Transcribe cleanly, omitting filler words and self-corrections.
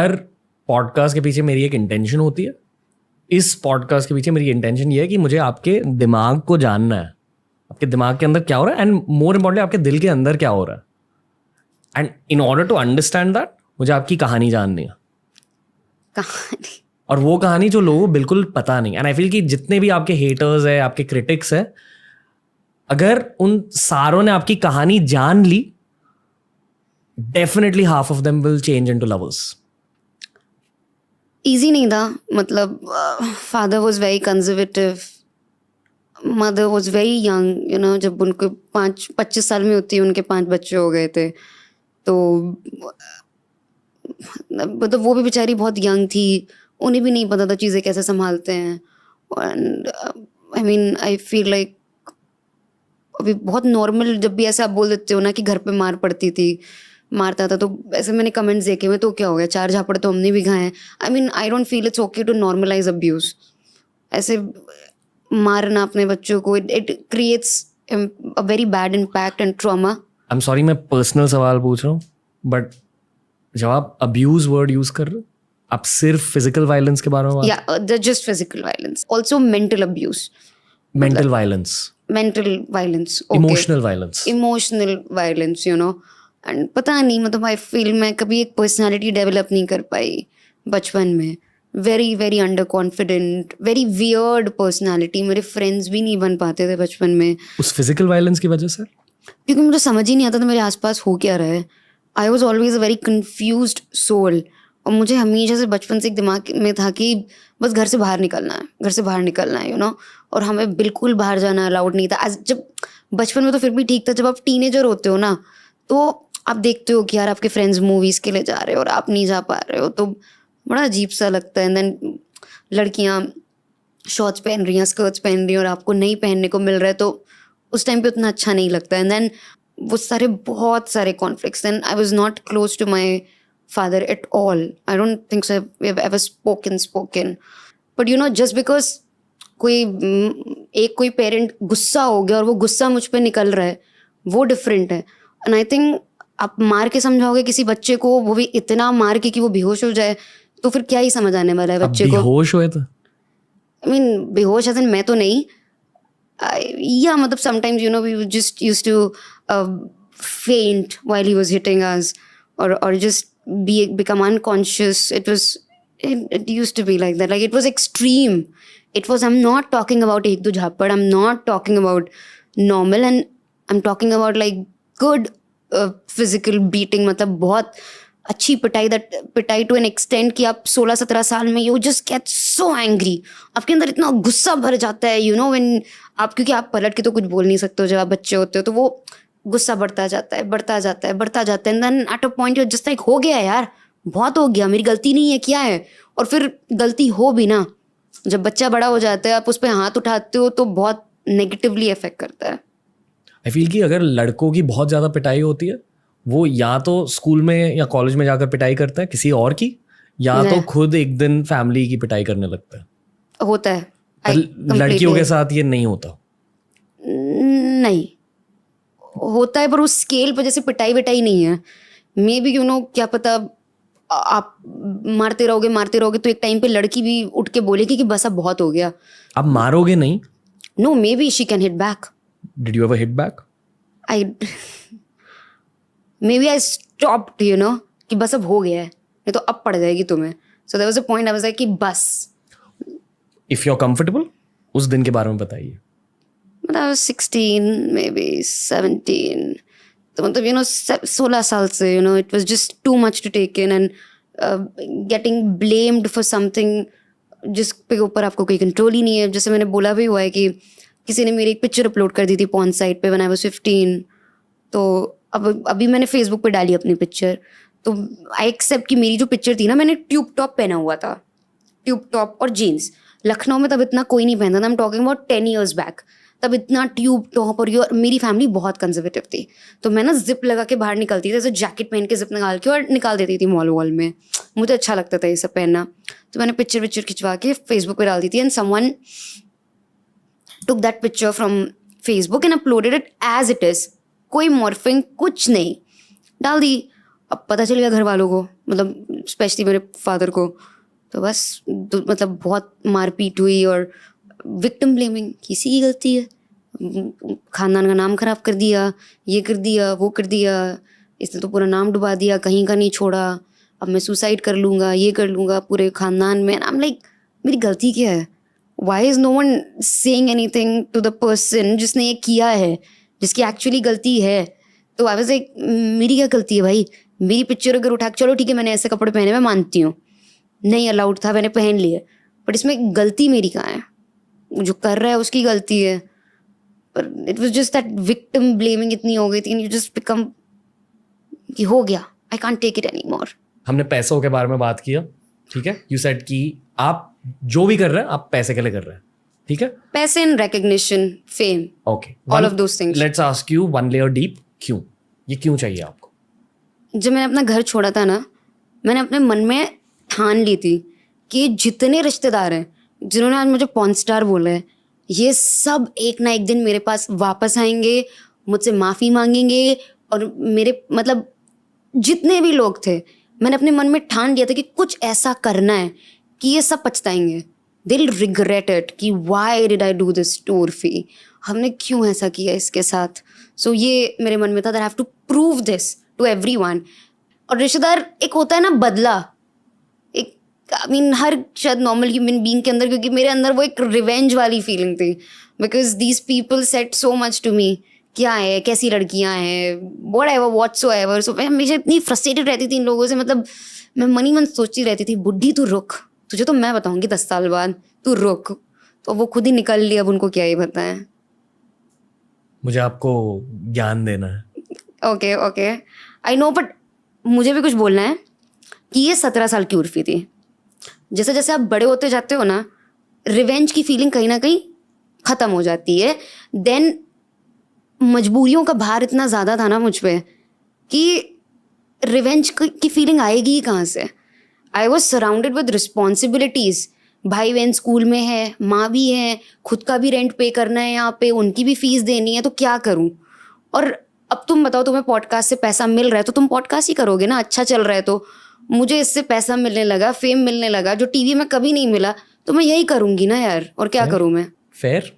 हर podcast के पीछे मेरी एक इंटेंशन होती है. इस पॉडकास्ट के पीछे मेरी इंटेंशन ये है कि मुझे आपके दिमाग को जानना है, आपके दिमाग के अंदर क्या हो रहा है, एंड मोर इम्पोर्टेंटली आपके दिल के अंदर क्या हो रहा है. And in order to understand that मुझे आपकी कहानी जाननी है. कहानी? और वो कहानी जो लोगों को बिल्कुल पता नहीं. एंड आई फील कि जितने भी आपके हेटर्स है, आपके क्रिटिक्स है, अगर उन सारों ने आपकी कहानी जान ली, definitely half of them will change into lovers. Easy नहीं था. मतलब father was very conservative, mother was very young. जब उनको 25 साल में होती है उनके 5 बच्चे हो गए थे. तो मतलब वो भी बेचारी बहुत यंग थी, उन्हें भी नहीं पता था चीज़ें कैसे संभालते हैं. एंड आई फील लाइक अभी बहुत नॉर्मल, जब भी ऐसे आप बोल देते हो ना कि घर पे मार पड़ती थी, मारता था, तो ऐसे मैंने कमेंट्स देखे हुए, तो क्या हो गया, 4 झापड़ तो हमने भी खाए हैं. I don't feel it's okay to normalise abuse. ऐसे मारना अपने बच्चों को, it creates a very bad impact and trauma. I am sorry, मैं पर्सनल सवाल पूछ रहा हूँ, बट जब आप अब्यूज वर्ड यूज कर रहे हो, आप सिर्फ फिजिकल वायलेंस के बारे में या just physical violence, also mental abuse, mental violence, emotional violence, and पता नहीं, मतलब आई फील मैं कभी एक पर्सनालिटी डेवलप नहीं कर पाई बचपन में. Very very under confident, very weird personality. मेरे फ्रेंड्स भी नहीं बन पाते थे बचपन में उस फिजिकल वायलेंस की वजह से, क्योंकि मुझे समझ ही नहीं आता था मेरे आसपास हो क्या रहा है. I was always a very confused soul. और मुझे हमेशा से बचपन से एक दिमाग में था कि बस घर से बाहर निकलना है, घर से बाहर निकलना है, और हमें बिल्कुल बाहर जाना अलाउड नहीं था. जब बचपन में तो फिर भी ठीक था, जब आप टीनेजर होते हो ना, तो आप देखते हो कि यार आपके फ्रेंड्स मूवीज़ के लिए जा रहे हो और आप नहीं जा पा रहे हो, तो बड़ा अजीब सा लगता है. एंड देन लड़कियाँ शॉर्ट्स पहन रही हैं, स्कर्ट्स पहन रही हैं, और आपको नहीं पहनने को मिल रहा है, तो उस टाइम पे उतना अच्छा नहीं लगता. एंड देन वो बहुत सारे conflicts. And I was not close to my father at all. I don't think so we have ever spoken. But just because कोई पेरेंट गुस्सा हो गया और वो गुस्सा मुझ पर निकल रहा है, वो डिफरेंट है. एंड आई थिंक आप मार के समझाओगे किसी बच्चे को, वो भी इतना मार के कि वो बेहोश हो जाए, तो फिर क्या ही समझ आने वाला है बच्चे को. बेहोश हुए तो बेहोश ऐसे मैं तो नहीं, या मतलब sometimes we just used to faint while he was hitting us, or just become unconscious. It used to be like that. Like, it was extreme. I'm not talking about ek do jhappad, I'm not talking about normal, and I'm talking about like good physical beating. मतलब बहुत अच्छी पिटाई to an extent कि आप 16-17 साल में you just get so angry, आपके अंदर इतना गुस्सा भर जाता है व्हेन आप, क्योंकि आप पलट के तो कुछ बोल नहीं सकते हो जब आप बच्चे होते हो, तो वो गुस्सा बढ़ता जाता है. And then at a point you just like, हो गया यार, बहुत हो गया, मेरी गलती नहीं है, क्या है. और फिर गलती हो भी ना, जब बच्चा बड़ा हो जाता है, आप उस पर हाथ उठाते हो तो बहुत नेगेटिवली अफेक्ट करता है. आई फील कि अगर लड़कों की बहुत ज़्यादा पिटाई होती है, वो या तो स्कूल में या कॉलेज में जाकर पिटाई करता है किसी और की, या तो खुद एक दिन फैमिली की पिटाई करने लगता है. होता है. लड़कियों के साथ ये नहीं होता. नहीं होता है, पर उस स्केल पर जैसे पिटाई विटाई नहीं है. मे बी क्या पता, आप मारते रहोगे तो एक टाइम पे लड़की भी उठ के बोलेगी कि बस अब बहुत हो गया. आप मारोगे नहीं. No, maybe she can hit back. Did you ever hit back? Maybe I stopped, कि बस अब हो गया है, नहीं तो अब पड़ जाएगी तुम्हें. So there was a point I was like कि बस. If you're comfortable, उस दिन के बारे में बताइए. But I was 16, maybe 17. तो मतलब 16 साल से it was just too much to take in, and getting blamed for something जिस पे ऊपर आपको कोई कंट्रोल ही नहीं है. जैसे मैंने बोला भी हुआ है कि किसी ने मेरी एक पिक्चर अपलोड कर दी थी पॉर्न साइट पे when I was 15. तो अभी मैंने फेसबुक पे डाली अपनी पिक्चर, तो आई एक्सेप्ट कि मेरी जो पिक्चर थी ना, मैंने ट्यूब टॉप पहना हुआ था, ट्यूब टॉप और जीन्स. लखनऊ में तब इतना कोई नहीं पहनता था. I am talking about 10 years back. तब इतना ट्यूब टॉप, और मेरी फैमिली बहुत कंजर्वेटिव थी, तो मैं ना जिप लगा के बाहर निकलती थी, जैसे जैकेट पहन के जिप निकाल के और निकाल देती थी मॉल वॉल में. मुझे अच्छा लगता था ये सब पहनना, तो मैंने पिक्चर खिंचवा के फेसबुक पे डाल दी थी. And someone took that picture from Facebook and uploaded it as it is. कोई मॉर्फिंग कुछ नहीं, डाल दी. अब पता चल गया घर वालों को, मतलब स्पेशली मेरे फादर को, तो बस मतलब बहुत मारपीट हुई और विक्टिम ब्लेमिंग, किसी की गलती है, खानदान का नाम खराब कर दिया, ये कर दिया, वो कर दिया, इसने तो पूरा नाम डुबा दिया, कहीं का नहीं छोड़ा, अब मैं सुसाइड कर लूँगा, ये कर लूँगा पूरे खानदान में। आई एम लाइक, मेरी गलती क्या है? Why is no one saying anything to the person जिसने ये किया है, जिसकी एक्चुअली गलती है? तो आई वाज लाइक, मेरी क्या गलती है भाई? मेरी पिक्चर अगर उठा, चलो ठीक है मैंने ऐसे कपड़े पहने, मैं मानती हूँ नहीं अलाउड था, मैंने पहन लिए, बट इसमें गलती मेरी कहाँ है? जो कर रहा है उसकी गलती है। पर it was just that victim blaming इतनी हो गई थी, एंड यू जस्ट बिकम कि हो गया, I can't take it any more. हमने पैसों के बारे में बात किया, ठीक है? यू सेड कि आप जो भी कर रहे हैं आप पैसे के लिए कर रहे हैं, ठीक है? पैसे and recognition, fame, okay, all of those things. Let's ask you one layer deep, क्यों? ये क्यों चाहिए आपको? जब मैंने अपना घर छोड़ा था ना, मैंने अपने मन में ठान ली थी कि जितने रिश्तेदार हैं जिन्होंने आज मुझे पॉर्न स्टार बोला है, ये सब एक ना एक दिन मेरे पास वापस आएंगे, मुझसे माफ़ी मांगेंगे, और मेरे मतलब जितने भी लोग थे, मैंने अपने मन में ठान लिया था कि कुछ ऐसा करना है कि ये सब पछताएंगे, दे विल रिग्रेट इट कि why did I do this to Urfi, हमने क्यों ऐसा किया इसके साथ। सो ये मेरे मन में था, that I have to prove this to everyone. और रिश्तेदार एक होता है ना बदला, एक आई मीन हर शायद नॉर्मल ह्यूमन बीइंग के अंदर, क्योंकि मेरे अंदर वो एक रिवेंज वाली फीलिंग थी, because these people said so much to me, क्या है, कैसी लड़कियां हैं, व्हाटएवर व्हाटसोएवर। सो मैं हमेशा इतनी फ्रस्ट्रेटेड रहती थी इन लोगों से, मतलब मैं मन ही मन सोचती रहती थी, बुढ़ी तू रुक, तुझे तो मैं बताऊंगी 10 साल बाद, तू रुक। तो वो खुद ही निकल लिया, अब उनको क्या ही बताएं। मुझे आपको ज्ञान देना है। Okay okay, I know, but मुझे भी कुछ बोलना है कि ये 17 साल की उर्फी थी। जैसे जैसे आप बड़े होते जाते हो ना, रिवेंज की फीलिंग कहीं ना कहीं ख़त्म हो जाती है। देन मजबूरियों का भार इतना ज़्यादा था ना मुझ पे कि रिवेंज की फीलिंग आएगी ही कहाँ से? I was surrounded with responsibilities, भाई बहन स्कूल में है, माँ भी है, खुद का भी रेंट पे करना है यहाँ पे, उनकी भी फीस देनी है, तो क्या करूँ? और अब तुम बताओ, तुम्हें पॉडकास्ट से पैसा मिल रहा है तो तुम पॉडकास्ट ही करोगे ना, अच्छा चल रहा है तो। मुझे इससे पैसा मिलने लगा, फेम मिलने लगा, जो टीवी में कभी नहीं मिला, तो मैं यही करूँगी ना यार, और क्या करूँ मैं? फेयर।